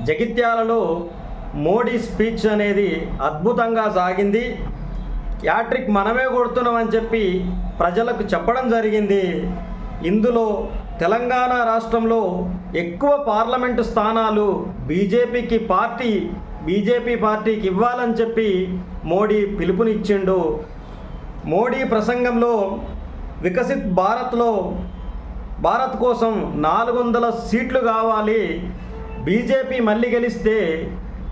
జగిత్యాలలో మోడీ స్పీచ్ అనేది అద్భుతంగా సాగింది. యాట్రిక్ మనమే కొడుతున్నామని చెప్పి ప్రజలకు చెప్పడం జరిగింది. ఇందులో తెలంగాణ రాష్ట్రంలో ఎక్కువ పార్లమెంటు స్థానాలు బీజేపీ పార్టీకి ఇవ్వాలని చెప్పి మోడీ పిలుపునిచ్చిండు. మోడీ ప్రసంగంలో వికసిత్ భారత్ కోసం 400 సీట్లు కావాలి, బీజేపీ మళ్ళీ గెలిస్తే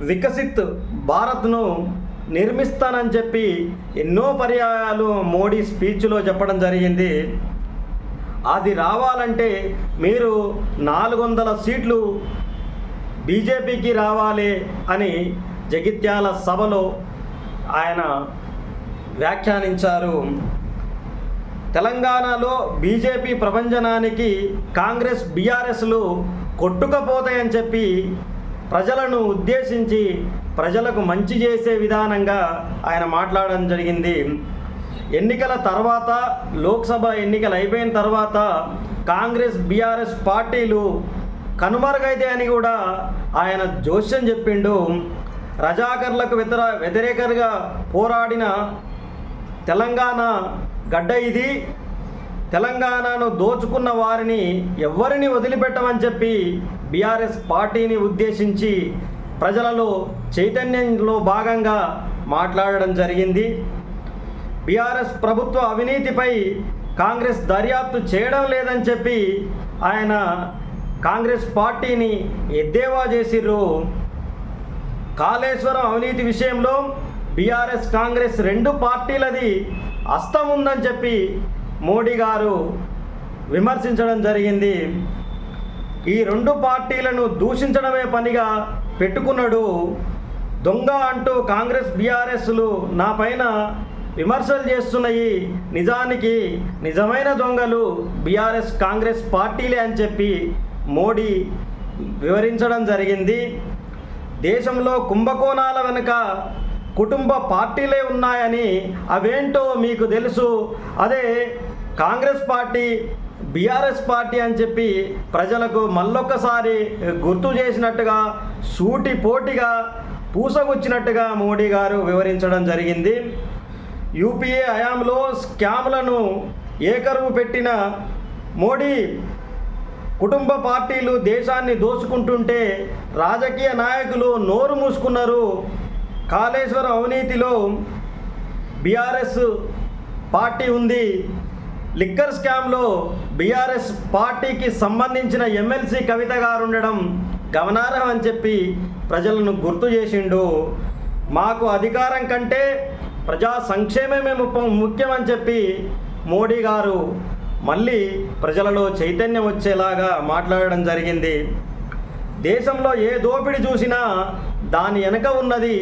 వికసిత్ భారత్ను నిర్మిస్తానని చెప్పి ఎన్నో పర్యాయాలు మోడీ స్పీచ్లో చెప్పడం జరిగింది. అది రావాలంటే మీరు 400 సీట్లు బీజేపీకి రావాలి అని జగిత్యాల సభలో ఆయన వ్యాఖ్యానించారు. తెలంగాణలో బీజేపీ ప్రభంజనానికి కాంగ్రెస్ బీఆర్ఎస్లు కొట్టుకపోతాయని చెప్పి ప్రజలను ఉద్దేశించి ప్రజలకు మంచి చేసే విధానంగా ఆయన మాట్లాడడం జరిగింది. ఎన్నికల తర్వాత, లోక్సభ ఎన్నికలు అయిపోయిన తర్వాత కాంగ్రెస్ బీఆర్ఎస్ పార్టీలు కనుమరుగైతే అని కూడా ఆయన జోస్యం చెప్పిండు. రజాకర్లకు వ్యతిరేకంగా పోరాడిన తెలంగాణ గడ్డ ఇది. తెలంగాణను దోచుకున్న వారిని ఎవరిని వదిలిపెట్టమని చెప్పి బీఆర్ఎస్ పార్టీని ఉద్దేశించి ప్రజలలో చైతన్యంలో భాగంగా మాట్లాడడం జరిగింది. బీఆర్ఎస్ ప్రభుత్వ అవినీతిపై కాంగ్రెస్ దర్యాప్తు చేయడం లేదని చెప్పి ఆయన కాంగ్రెస్ పార్టీని ఎద్దేవా చేసిర్రు. కాళేశ్వరం అవినీతి విషయంలో బీఆర్ఎస్ కాంగ్రెస్ రెండు పార్టీలది హస్తం ఉందని చెప్పి మోడీ గారు విమర్శించడం జరిగింది. ఈ రెండు పార్టీలను దూషించడమే పనిగా పెట్టుకున్నాడు. దొంగ అంటూ కాంగ్రెస్ బీఆర్ఎస్లు నా పైన విమర్శలు చేస్తున్నాయి, నిజానికి నిజమైన దొంగలు బీఆర్ఎస్ కాంగ్రెస్ పార్టీలే అని చెప్పి మోడీ వివరించడం జరిగింది. దేశంలో కుంభకోణాల వెనుక కుటుంబ పార్టీలే ఉన్నాయని, అవేంటో మీకు తెలుసు, అదే కాంగ్రెస్ పార్టీ బీఆర్ఎస్ పార్టీ అని చెప్పి ప్రజలకు మళ్ళొక్కసారి గుర్తు చేసినట్టుగా, సూటిపోటిగా పూసగుచ్చినట్టుగా మోడీ గారు వివరించడం జరిగింది. యూపీఏ హయాంలో స్కామ్లను ఏకరువు పెట్టిన మోడీ కుటుంబ పార్టీలు దేశాన్ని దోచుకుంటుంటే రాజకీయ నాయకులు నోరు మూసుకున్నారు. కాళేశ్వరం అవినీతిలో బీఆర్ఎస్ పార్టీ ఉంది. లిక్కర్ స్కామ్లో బీఆర్ఎస్ పార్టీకి సంబంధించిన ఎమ్మెల్సీ కవిత గారు ఉండడం గమనార్హం అని చెప్పి ప్రజలను గుర్తు చేసిండు. మాకు అధికారం కంటే ప్రజా సంక్షేమమే ముఖ్యమని చెప్పి మోడీ గారు మళ్ళీ ప్రజలలో చైతన్యం వచ్చేలాగా మాట్లాడడం జరిగింది. దేశంలో ఏ దోపిడీ చూసినా దాని వెనక ఉన్నది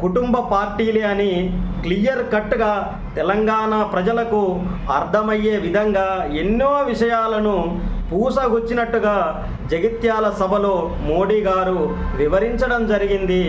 కుటుంబ పార్టీలే అని క్లియర్ కట్గా తెలంగాణ ప్రజలకు అర్థమయ్యే విధంగా ఎన్నో విషయాలను పూసగుచ్చినట్టుగా జగిత్యాల సభలో మోడీ గారు వివరించడం జరిగింది.